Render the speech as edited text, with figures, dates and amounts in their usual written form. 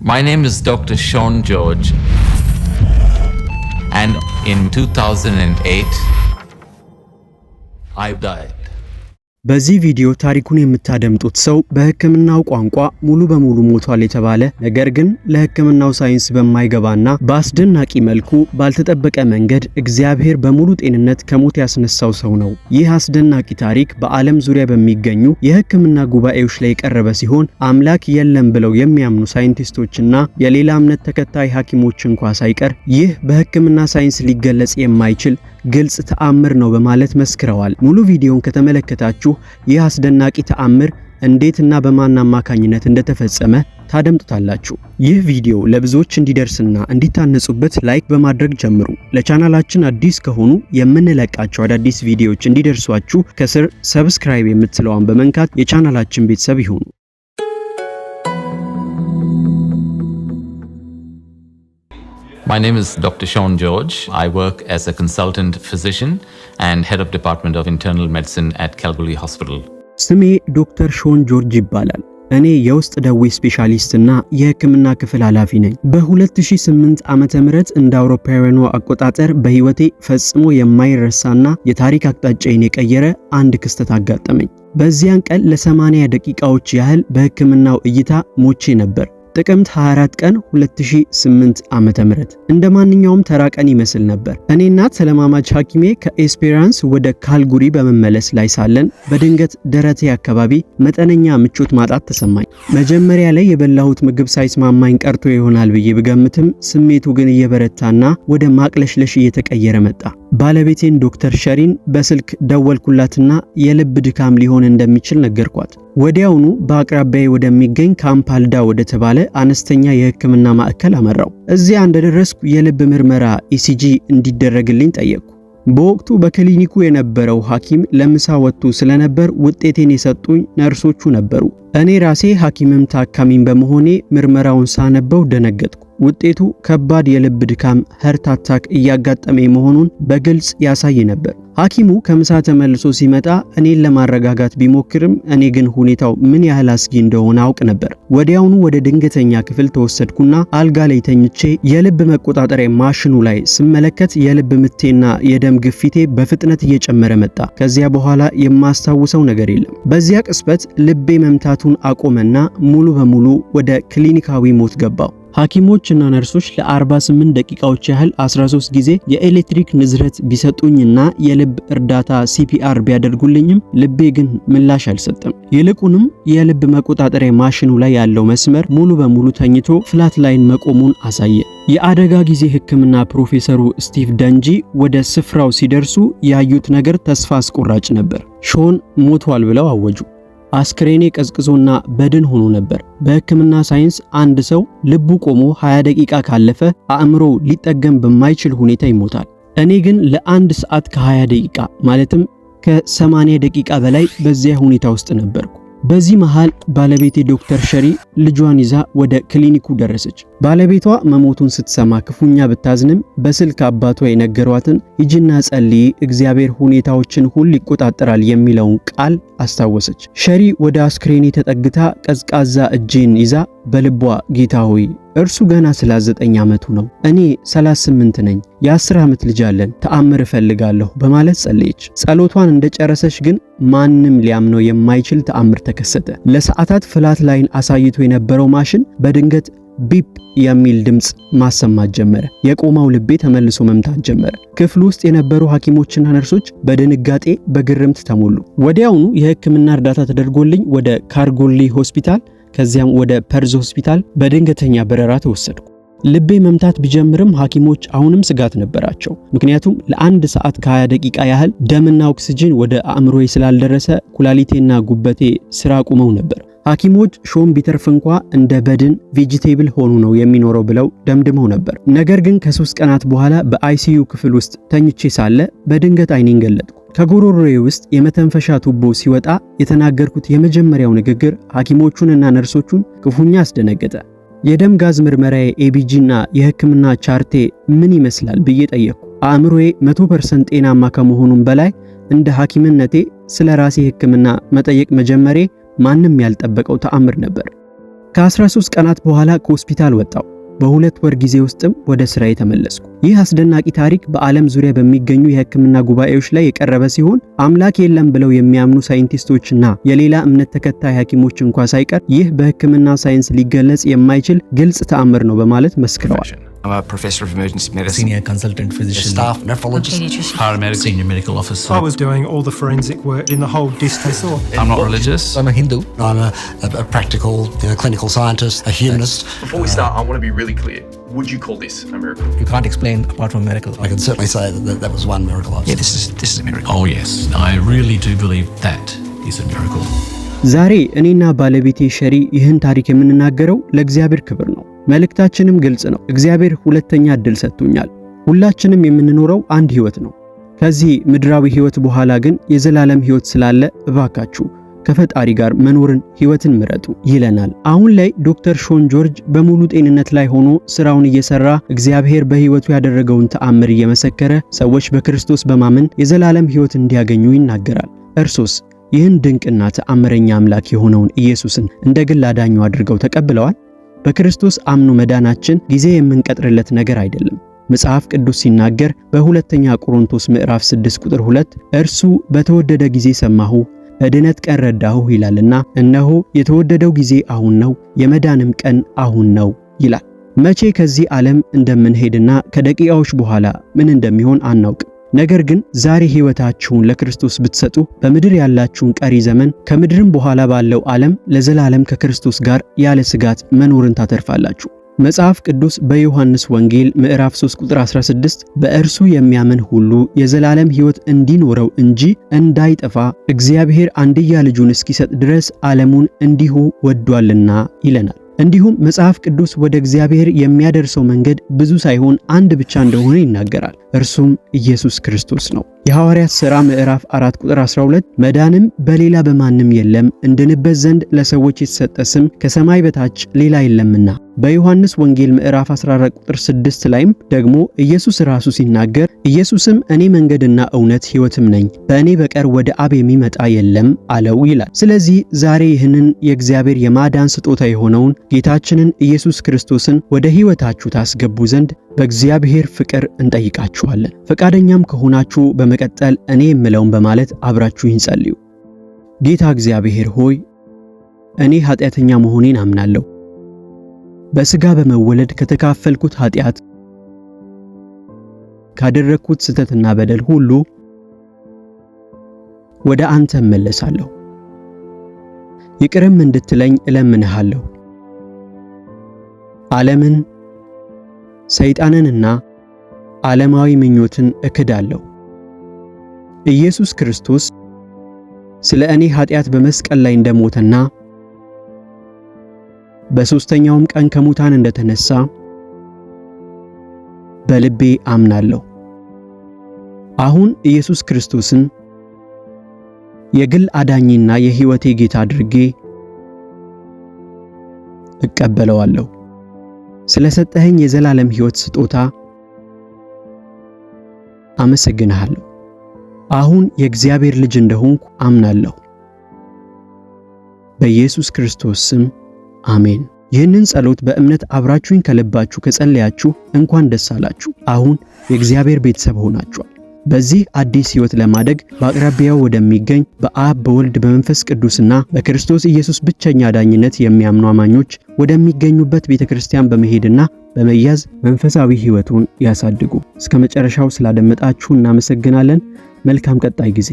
My name is Dr. Sean George, and in 2008, I died. በዚህ ቪዲዮ ታሪኩን የምታደምጡት ሰው በሕክምናው ቋንቋ ሙሉ በሙሉ ሞቷል የተባለ ነገር ግን ለሕክምናው ሳይንስ በማይገባና በአስደናቂ መልኩ ባልተጠበቀ መንገድ እግዚአብሔር በሙሉ ጤንነት ከሞት ያስነሳው ሰው ነው። ይህ አስደናቂ ታሪክ በዓለም ዙሪያ በሚገኙ የሕክምና ጉባኤዎች ላይ የቀረበ ሲሆን አምላክ የለም ብለው የሚያምኑ ሳይንቲስቶችና የሌላ እምነት ተከታይ ሐኪሞች እንኳን ሳይቀር ይህ በሕክምና ሳይንስ ሊገለጽ የማይችል ግልጽ ተአምር ነው በማለት መስክረዋል። ሙሉ ቪዲዮውን ከተመለከታችሁ ይህ አስደናቂ ተአምር እንዴትና በማን አማካኝነት እንደተፈጸመ ታደምጡታላችሁ። ይህ ቪዲዮ ለብዙዎች እንዲደርስና እንዲታነጹበት ላይክ በማድረግ ጀምሩ። ለቻናላችን አዲስ ከሆኑ የምንለቃቸው አዳዲስ ቪዲዮዎች እንዲደርሷችሁ ከስር ሰብስክራይብ የምትለዋን በመንካት የቻናላችን ቤተሰብ ይሁኑ። My name is Dr. Sean George. I work as a consultant physician and head of Department of Internal Medicine at Calgary Hospital. ስሜ ዶክተር ሾን ጆርጅ ይባላል። እኔ የውስጥ ደዌ ስፔሻሊስትና የሕክምና ክፍል ኃላፊ ነኝ። በ2008 ዓመተ ምህረት እንደ አውሮፓውያኑ አቆጣጠር በህይወቴ ፈጽሞ የማይረሳና የታሪክ አቅጣጫዬን የቀየረ አንድ ክስተት አጋጠመኝ። በዚያን ቀን ለ80 ደቂቃዎች ያህል በሕክምናው እይታ ሞቼ ነበር። ጥቅምት 24 ቀን 2008 ዓመተ ምህረት እንደማንኛውም ተራ ቀን ይመስል ነበር። እኔና ተለማማጅ ሐኪሜ ከኤስፔራንስ ወደ ካልጉሪ በመመለስ ላይ ሳለን በድንገት ደረቴ አካባቢ መጠነኛ ምቾት ማጣት ተሰማኝ። መጀመሪያ ላይ የበላሁት ምግብ ሳይስማማኝ ቀርቶ ይሆናል ብዬ ብገምትም ስሜቱ ግን እየበረታና ወደ ማቅለሽለሽ እየተቀየረ መጣ። ባለቤቴን ዶክተር ሸሪን በስልክ ደወልኩላትና የልብ ድካም ሊሆን እንደሚችል ነገርኳት። ወዲያውኑ በአቅራቢያዬ ወደሚገኝ ካምፓልዳ ወደ ተባለ አነስተኛ የሕክምና ማዕከል አመራው። እዚያ እንደደረስኩ የልብ ምርመራ ኢሲጂ እንዲደረግልኝ ጠየቅኩ። በወቅቱ በክሊኒኩ የነበረው ሐኪም ለምሳ ወጥቶ ስለነበር ውጤቴን የሰጡኝ ነርሶቹ ነበሩ። እኔ ራሴ ሐኪምም ታካሚም በመሆኔ ምርመራውን ሳነበው ደነገጥኩ። ውጤቱ ከባድ የልብ ድካም ሀርት አታክ እያጋጠመኝ መሆኑን በግልጽ ያሳይ ነበር። ሐኪሙ ከምሳ ተመልሶ ሲመጣ እኔን ለማረጋጋት ቢሞክርም እኔ ግን ሁኔታው ምን ያህል አስጊ እንደሆነ አውቅ ነበር። ወዲያውኑ ወደ ድንገተኛ ክፍል ተወሰድኩና አልጋ ላይ ተኝቼ የልብ መቆጣጠሪያ ማሽኑ ላይ ስመለከት የልብ ምቴና የደም ግፊቴ በፍጥነት እየጨመረ መጣ። ከዚያ በኋላ የማስታውሰው ነገር የለም። በዚያ ቅጽበት ልቤ መምታቱን አቆመና ሙሉ በሙሉ ወደ ክሊኒካዊ ሞት ገባው። ሐኪሞችና ነርሶች ለ48 ደቂቃዎች ያህል 13 ጊዜ የኤሌክትሪክ ንዝረት ቢሰጡኝና የልብ እርዳታ ሲፒአር ቢያደርጉልኝም ልቤ ግን ምላሽ አልሰጠም። ይልቁንም የልብ መቆጣጠሪያ ማሽኑ ላይ ያለው መስመር ሙሉ በሙሉ ተኝቶ ፍላት ላይን መቆሙን አሳየ። የአደጋ ጊዜ ሕክምና ፕሮፌሰሩ ስቲቭ ደንጂ ወደ ስፍራው ሲደርሱ ያዩት ነገር ተስፋ አስቆራጭ ነበር። ሾን ሞቷል ብለው አወጁ። አስክሬኔ ቀዝቅዞና በድን ሆኖ ነበር። በሕክምና ሳይንስ አንድ ሰው ልቡ ቆሞ 20 ደቂቃ ካለፈ አእምሮ ሊጠገም በማይችል ሁኔታ ይሞታል። እኔ ግን ለ1 ሰዓት ከ20 ደቂቃ ማለትም ከ80 ደቂቃ በላይ በዚያ ሁኔታ ውስጥ ነበርኩ። በዚህ መሃል ባለቤቴ ዶክተር ሸሪ ልጇን ይዛ ወደ ክሊኒኩ ደረሰች። ባለቤቷ መሞቱን ስትሰማ ክፉኛ ብታዝንም በስልክ አባቷ የነገሯትን ሂጂና ጸልይ፣ እግዚአብሔር ሁኔታዎችን ሁሉ ይቆጣጠራል የሚለውን ቃል አስታወሰች። ሸሪ ወደ አስክሬኔ ተጠግታ ቀዝቃዛ እጄን ይዛ በልቧ ጌታ ሆይ እርሱ ገና 39 ዓመቱ ነው፣ እኔ 38 ነኝ፣ የ10 ዓመት ልጅ አለን፣ ተአምር እፈልጋለሁ በማለት ጸለየች። ጸሎቷን እንደጨረሰች ግን ማንም ሊያምነው የማይችል ተአምር ተከሰተ። ለሰዓታት ፍላት ላይን አሳይቶ የነበረው ማሽን በድንገት ቢፕ የሚል ድምጽ ማሰማት ጀመረ። የቆመው ልቤ ተመልሶ መምታት ጀመረ። ክፍሉ ውስጥ የነበሩ ሐኪሞችና ነርሶች በድንጋጤ በግርምት ተሞሉ። ወዲያውኑ የሕክምና እርዳታ ተደርጎልኝ ወደ ካርጎሊ ሆስፒታል ከዚያም ወደ ፐርዝ ሆስፒታል በድንገተኛ በረራ ተወሰድኩ። ልቤ መምታት ቢጀምርም ሐኪሞች አሁንም ስጋት ነበራቸው። ምክንያቱም ለ1 ሰዓት ከ20 ደቂቃ ያህል ደምና ኦክሲጅን ወደ አእምሮዬ ስላልደረሰ ኩላሊቴና ጉበቴ ስራ አቁመው ነበር። ሐኪሞች ሾን ቢተርፍ እንኳ እንደ በድን ቬጂቴብል ሆኖ ነው የሚኖረው ብለው ደምድመው ነበር። ነገር ግን ከ3 ቀናት በኋላ በአይሲዩ ክፍል ውስጥ ተኝቼ ሳለ በድንገት አይኔን ገለጥኩ። ከጉሮሮዬ ውስጥ የመተንፈሻ ቱቦ ሲወጣ የተናገርኩት የመጀመሪያው ንግግር ሐኪሞቹንና ነርሶቹን ክፉኛ አስደነገጠ። የደም ጋዝ ምርመራዬ ኤቢጂና የሕክምና ቻርቴ ምን ይመስላል ብዬ ጠየቅኩ። አእምሮዬ 100% ጤናማ ከመሆኑም በላይ እንደ ሐኪምነቴ ስለ ራሴ ሕክምና መጠየቅ መጀመሬ ማንም ያልጠበቀው ተአምር ነበር። ከ13 ቀናት በኋላ ከሆስፒታል ወጣው። በ2 ወር ጊዜ ውስጥም ወደ ስራዬ ተመለስኩ። ይህ አስደናቂ ታሪክ በዓለም ዙሪያ በሚገኙ የሕክምና ጉባኤዎች ላይ የቀረበ ሲሆን አምላክ የለም ብለው የሚያምኑ ሳይንቲስቶችና የሌላ እምነት ተከታይ ሐኪሞች እንኳን ሳይቀር ይህ በሕክምና ሳይንስ ሊገለጽ የማይችል ግልጽ ተአምር ነው በማለት መስክረዋል። I'm a professor of emergency medicine, senior consultant physician, staff nephrologist, paramedic, senior medical officer. I was doing all the forensic work in the whole distance. I'm not religious. I'm a Hindu. I'm a practical, clinical scientist, a humanist. Before we start, I want to be really clear. Would you call this a miracle? You can't explain apart from miracle. I can certainly say that was one miracle I've Yeah, seen. this is a miracle. Oh yes, I really do believe that is a miracle. ዛሬ እኔና ባለቤቴ ሸሪ ይህን ታሪክ የምንናገረው ለእግዚአብሔር ክብር ነው። መልእክታችንም ግልጽ ነው። እግዚአብሔር ሁለተኛ ዕድል ሰጥቶኛል። ሁላችንም የምንኖረው አንድ ህይወት ነው። ከዚህ ምድራዊ ህይወት በኋላ ግን የዘላለም ህይወት ስላለ እባካችሁ ከፈጣሪ ጋር መኖርን ህይወትን ምረጡ ይለናል። አሁን ላይ ዶክተር ሾን ጆርጅ በሙሉ ጤንነት ላይ ሆኖ ስራውን እየሰራ እግዚአብሔር በህይወቱ ያደረገውን ተአምር እየመሰከረ ሰዎች በክርስቶስ በማመን የዘላለም ህይወት እንዲያገኙ ይናገራል። እርሶስ ይህን ድንቅና ተአምረኛ አምላክ የሆነውን ኢየሱስን እንደ ግል አዳኙ አድርገው ተቀብለዋል? በክርስቶስ አምኖ መዳናችን ጊዜ የምንቀጥርለት ነገር አይደለም። መጽሐፍ ቅዱስ ሲናገር በሁለተኛ ቆሮንቶስ ምዕራፍ 6 ቁጥር 2 እርሱ በተወደደ ጊዜ ሰማሁ በድነት ቀን ረዳሁ ይላልና እነሆ የተወደደው ጊዜ አሁን ነው የመዳንም ቀን አሁን ነው ይላል። መቼ ከዚህ ዓለም እንደምንሄድና ከደቂቃዎች በኋላ ምን እንደሚሆን አናውቅም። ነገር ግን ዛሬ ህይወታችሁን ለክርስቶስ ብትሰጡ በምድር ያላችሁን ቀሪ ዘመን ከምድርም በኋላ ባለው ዓለም ለዘላለም ከክርስቶስ ጋር ያለ ስጋት መኖርን ታተርፋላችሁ። መጽሐፍ ቅዱስ በዮሐንስ ወንጌል ምዕራፍ 3 ቁጥር 16 በእርሱ የሚያምን ሁሉ የዘላለም ህይወት እንዲኖረው እንጂ እንዳይጠፋ እግዚአብሔር አንድያ ልጁን እስኪሰጥ ድረስ ዓለሙን እንዲሁ ወዷልና ይለናል። እንዲሁም መጽሐፍ ቅዱስ ወደ እግዚአብሔር የሚያደርሰው መንገድ ብዙ ሳይሆን አንድ ብቻ እንደሆነ ይናገራል። እርሱም ኢየሱስ ክርስቶስ ነው። የሐዋርያት ሥራ ምዕራፍ 4 ቁጥር 12 መዳንም በሌላ በማንም የለም እንድንበት ዘንድ ለሰዎች የተሰጠ ስም ከሰማይ በታች ሌላ የለምና። በዮሐንስ ወንጌል ምዕራፍ 14 ቁጥር 6 ላይም ደግሞ ኢየሱስ ራሱ ሲናገር ኢየሱስም እኔ መንገድና እውነት ሕይወትም ነኝ በእኔ በቀር ወደ አብ የሚመጣ የለም አለው ይላል። ስለዚህ ዛሬ ይህንን የእግዚአብሔር የማዳን ስጦታ የሆነውን ጌታችንን ኢየሱስ ክርስቶስን ወደ ሕይወታችሁ ታስገቡ ዘንድ በእግዚአብሔር ፍቅር እንጠይቃችኋለን። ፈቃደኛም ከሆናችሁ በመቀጠል እኔ የምለውን በማለት አብራችሁ ይንጸልዩ። ጌታ እግዚአብሔር ሆይ እኔ ኃጢአተኛ መሆኔን አምናለሁ። በሥጋ በመወለድ ከተካፈልኩት ኃጢአት ካደረግኩት ስተትና በደል ሁሉ ወደ አንተ እመለሳለሁ። ይቅርም እንድትለኝ እለምንሃለሁ። ዓለምን ሰይጣንንና ዓለማዊ ምኞትን እክዳለሁ። ኢየሱስ ክርስቶስ ስለ እኔ ኃጢአት በመስቀል ላይ እንደሞተና በሦስተኛውም ቀን ከሙታን እንደተነሳ በልቤ አምናለሁ። አሁን ኢየሱስ ክርስቶስን የግል አዳኝና የሕይወቴ ጌታ አድርጌ እቀበለዋለሁ። ስለሰጠኸኝ የዘላለም ሕይወት ስጦታ አመሰግንሃለሁ። አሁን የእግዚአብሔር ልጅ እንደሆንኩ አምናለሁ። በኢየሱስ ክርስቶስ ስም አሜን። ይህንን ጸሎት በእምነት አብራችሁኝ ከልባችሁ ከጸለያችሁ እንኳን ደስ አላችሁ። አሁን የእግዚአብሔር ቤተሰብ ሆናችኋል። በዚህ አዲስ ሕይወት ለማደግ በአቅራቢያው ወደሚገኝ በአብ በወልድ በመንፈስ ቅዱስና በክርስቶስ ኢየሱስ ብቸኛ ዳኝነት የሚያምኑ አማኞች ወደሚገኙበት ቤተክርስቲያን በመሄድና በመያዝ መንፈሳዊ ሕይወቱን ያሳድጉ። እስከ መጨረሻው ስላደመጣችሁ እናመሰግናለን። መልካም ቀጣይ ጊዜ